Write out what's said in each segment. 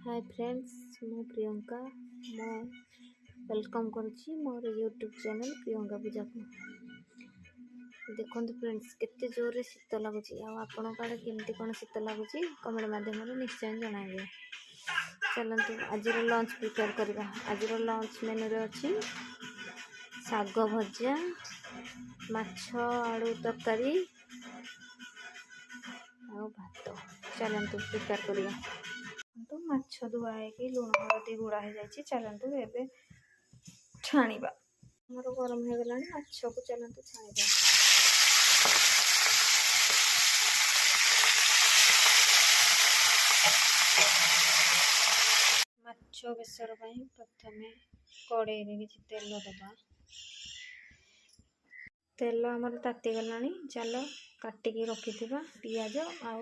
Hi friends, मु प्रियंका मो welcome करुच्ची मोर YouTube channel Priyanka पूजा को। देखो फ्रेंड्स केते जोर शीत लगुच आपण केमती कौन शीत लगुच कमेंट माध्यम निश्चय जन। चलते आज लंच प्रिपेयर करवा। आज लंच मेन्यू रे अच्छी साग भजा, माछ आलू तरकारी और भात। चलते प्रिपेयर करिया। तो माछ धुआ है लुण हलदी गुड़ा हो जाए। चलतु एवं छाणीबा। मोर गरम हो गला माछ को चलतु छाणीबा। माछ बेसर प्रथम कड़े किसी तेल दबा। तेल आमर ताती गला। चल काटिकी रखि पियाज आ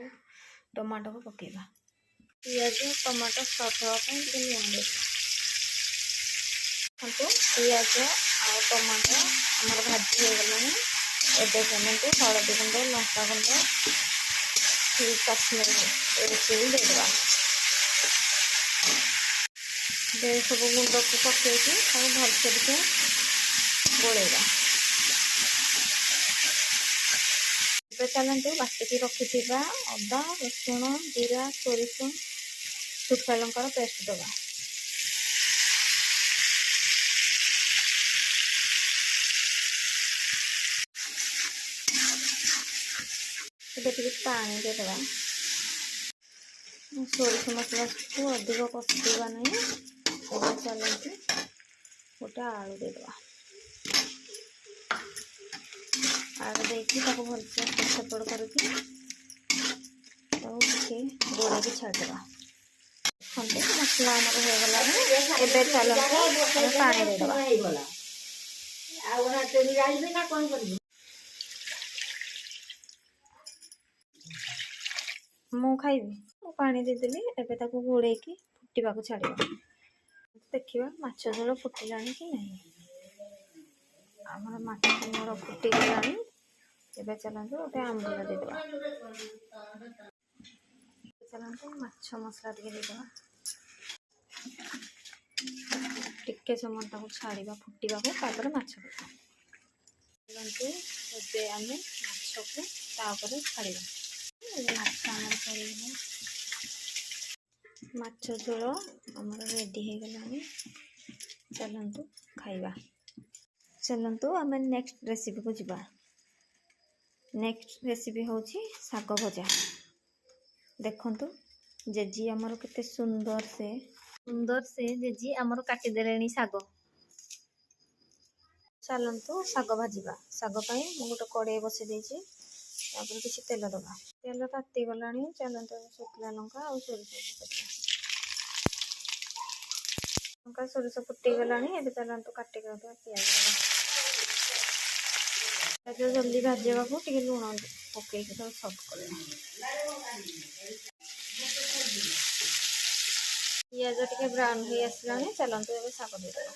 टमाटो को पकेबा। पियाज टमाटो सॉफ्ट होगापी लुण दे। पियाज आ टमाटो आमर भाजी हो गला। एवं चलते हलदी गुंड लंका गुंड काश्मीर रेसिपी देदेबा। सब गुंड को पकईकि भलसे टे गोलेबा। चलते बाटिकी रखि अदा रसुण जीरा सोरिष शुखा लंकार पेस्ट दबा। पानी देदेबा। सोरिष मसला को अधिक कषा नहीं। चलते गोटे आलू देदेबा। आलू देकी भलसे सेपट करके गोड़े छाड़देबा। मसला आमर होगला। एवं चलते पानी देदेबा। मु खाइबी पानी देदेली। एवं गोड़े फुटा छाड़ा। देखा माछ झोल फुटिला कि नहीं। आमर माछ मोर फुटीगला। एवं चलते गोटे आंबुल देदेबा। चलते माछ मसला देदेबा। टिके समय छाड़ा फुटा को माछ चलते एवं आम माछ को छाड़ा। माछ झोल आमर रेडी हो गला। चलतु खाइबा। चलतु आम नेक्स्ट रेसिपी को जीवा। नेक्स्ट रेसिपी हूँ साग भजा। देखंतु जेजी आमर केते सुंदर से जेजी आमर काटिदेले साग। चलतु साग भाजीबा। साग गोटे कड़े बसई देछि। किसी तेल दबा। तेल ताती गला। चलते शुखला लंका और सोरिष लंका सोरिष फुटीगला। एवं चलते काटिक पियाज पियाज जल्दी भाजा को लुण पकईक सफ्ट कर। पियाज टे ब्राउन हो आसला। चलते एवं साग देदेबा।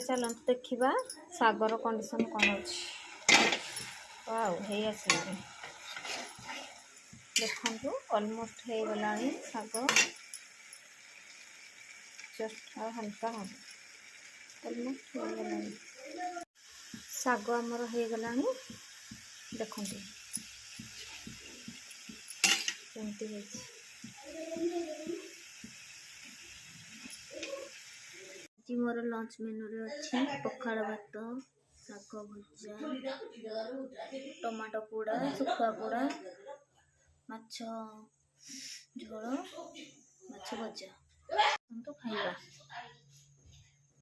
चलते देखा सागर कंडीशन कौन अच्छी आसला। देखु ऑलमोस्ट हो गला साग। जस्ट हल्का हम ऑलमोस्ट हो गला। साग आमर हो गला। देखु केमती मोर लंच मेन्यू रे अच्छी पखाड़ भात, साग भजा, टमाटो पोड़ा, सुखा पोड़ा, माछ झोल, माछ भजा। तो खाइबा।